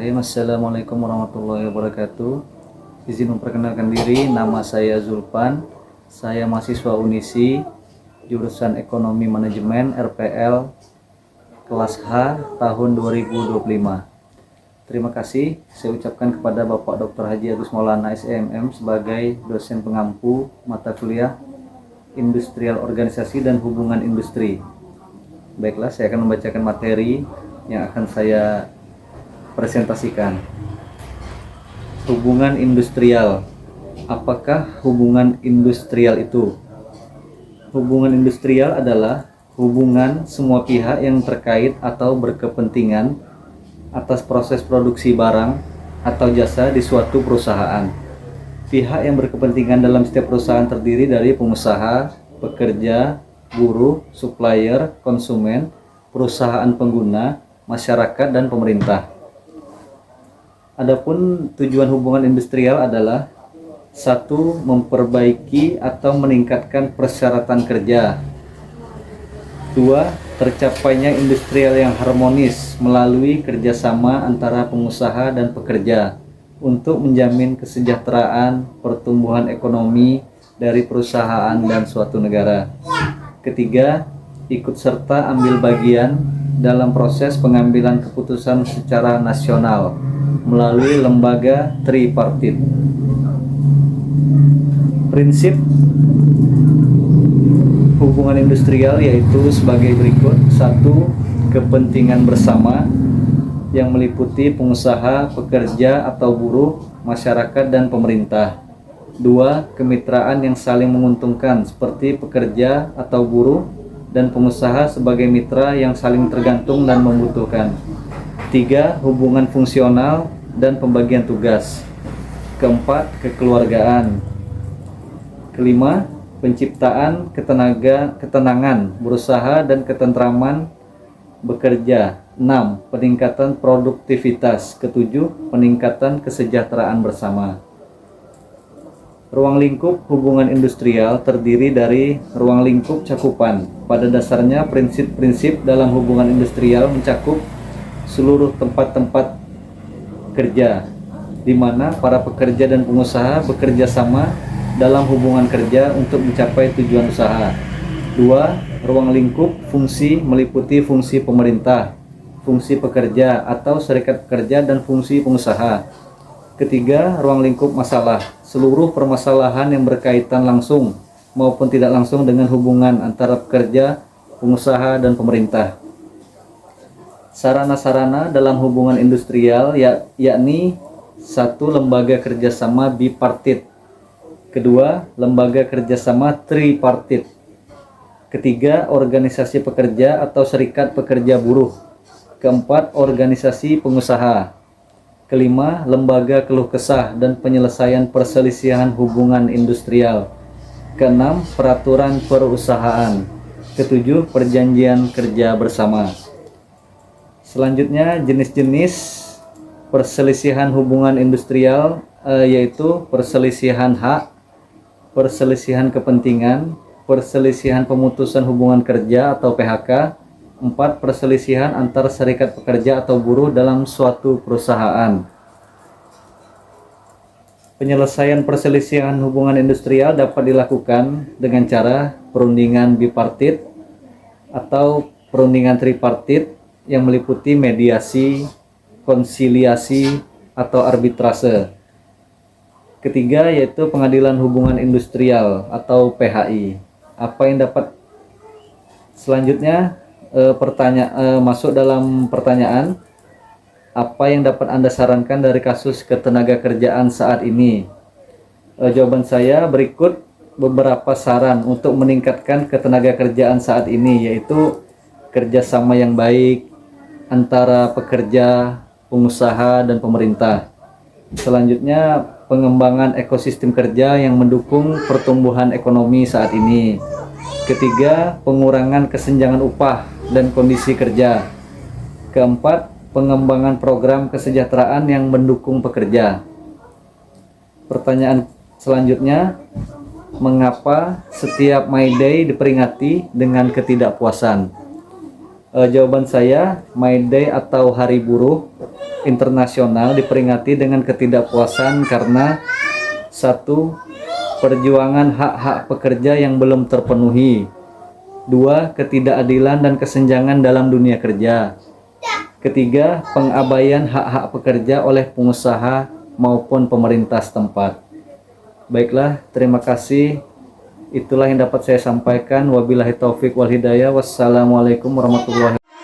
Bismillahirrahmanirrahim. Assalamualaikum warahmatullahi wabarakatuh. Izin memperkenalkan diri, nama saya Zulpan. Saya mahasiswa Unisi, jurusan Ekonomi Manajemen RPL kelas H tahun 2025. Terima kasih saya ucapkan kepada Bapak Dr. Haji Agus Maulana SEMM sebagai dosen pengampu mata kuliah Industrial Organisasi dan Hubungan Industri. Baiklah, saya akan membacakan materi yang akan saya presentasikan. Hubungan industrial. Apakah hubungan industrial itu? Hubungan industrial adalah hubungan semua pihak yang terkait atau berkepentingan atas proses produksi barang atau jasa di suatu perusahaan. Pihak yang berkepentingan dalam setiap perusahaan terdiri dari pengusaha, pekerja, buruh, supplier, konsumen, perusahaan pengguna, masyarakat, dan pemerintah. Adapun tujuan hubungan industrial adalah: 1. Memperbaiki atau meningkatkan persyaratan kerja. 2. Tercapainya industrial yang harmonis melalui kerjasama antara pengusaha dan pekerja untuk menjamin kesejahteraan pertumbuhan ekonomi dari perusahaan dan suatu negara. Ketiga, ikut serta ambil bagian dalam proses pengambilan keputusan secara nasional melalui lembaga tripartit. Prinsip hubungan industrial yaitu sebagai berikut: 1. Kepentingan bersama yang meliputi pengusaha, pekerja atau buruh, masyarakat, dan pemerintah. 2. Kemitraan yang saling menguntungkan seperti pekerja atau buruh dan pengusaha sebagai mitra yang saling tergantung dan membutuhkan. 3. Hubungan fungsional dan pembagian tugas. 4. Kekeluargaan. 5. Penciptaan ketenangan berusaha dan ketentraman bekerja. 6. Peningkatan produktivitas. 7. Peningkatan kesejahteraan bersama. Ruang lingkup hubungan industrial terdiri dari ruang lingkup cakupan. Pada dasarnya, prinsip-prinsip dalam hubungan industrial mencakup seluruh tempat-tempat kerja, di mana para pekerja dan pengusaha bekerja sama dalam hubungan kerja untuk mencapai tujuan usaha. 2. Ruang lingkup fungsi meliputi fungsi pemerintah, fungsi pekerja atau serikat pekerja, dan fungsi pengusaha. 3. Ruang lingkup masalah, seluruh permasalahan yang berkaitan langsung maupun tidak langsung dengan hubungan antara pekerja, pengusaha, dan pemerintah. Sarana-sarana dalam hubungan industrial yakni: 1. Lembaga kerjasama bipartit. 2. Lembaga kerjasama tripartit. 3. Organisasi pekerja atau serikat pekerja buruh. 4. Organisasi pengusaha. 5. Lembaga keluh kesah dan penyelesaian perselisihan hubungan industrial. 6. Peraturan perusahaan. 7. Perjanjian kerja bersama. Selanjutnya, jenis-jenis perselisihan hubungan industrial yaitu perselisihan hak, perselisihan kepentingan, perselisihan pemutusan hubungan kerja atau PHK. 4. Perselisihan antar serikat pekerja atau buruh dalam suatu perusahaan. Penyelesaian perselisihan hubungan industrial dapat dilakukan dengan cara perundingan bipartit atau perundingan tripartit yang meliputi mediasi, konsiliasi, atau arbitrase. 3. Yaitu pengadilan hubungan industrial atau PHI. Apa yang dapat selanjutnya masuk dalam pertanyaan, apa yang dapat Anda sarankan dari kasus ketenagakerjaan saat ini? Jawaban saya berikut beberapa saran untuk meningkatkan ketenagakerjaan saat ini, yaitu kerjasama yang baik antara pekerja, pengusaha, dan pemerintah. Selanjutnya, pengembangan ekosistem kerja yang mendukung pertumbuhan ekonomi saat ini. 3. Pengurangan kesenjangan upah dan kondisi kerja. 4. Pengembangan program kesejahteraan yang mendukung pekerja. Pertanyaan selanjutnya, mengapa setiap May Day diperingati dengan ketidakpuasan? Jawaban saya, May Day atau Hari Buruh internasional diperingati dengan ketidakpuasan karena satu, perjuangan hak-hak pekerja yang belum terpenuhi. Dua, ketidakadilan dan kesenjangan dalam dunia kerja. Ketiga, pengabaian hak-hak pekerja oleh pengusaha maupun pemerintah setempat. Baiklah, terima kasih. Itulah yang dapat saya sampaikan. Wabillahi taufik wal hidayah. Wassalamualaikum warahmatullahi wabarakatuh.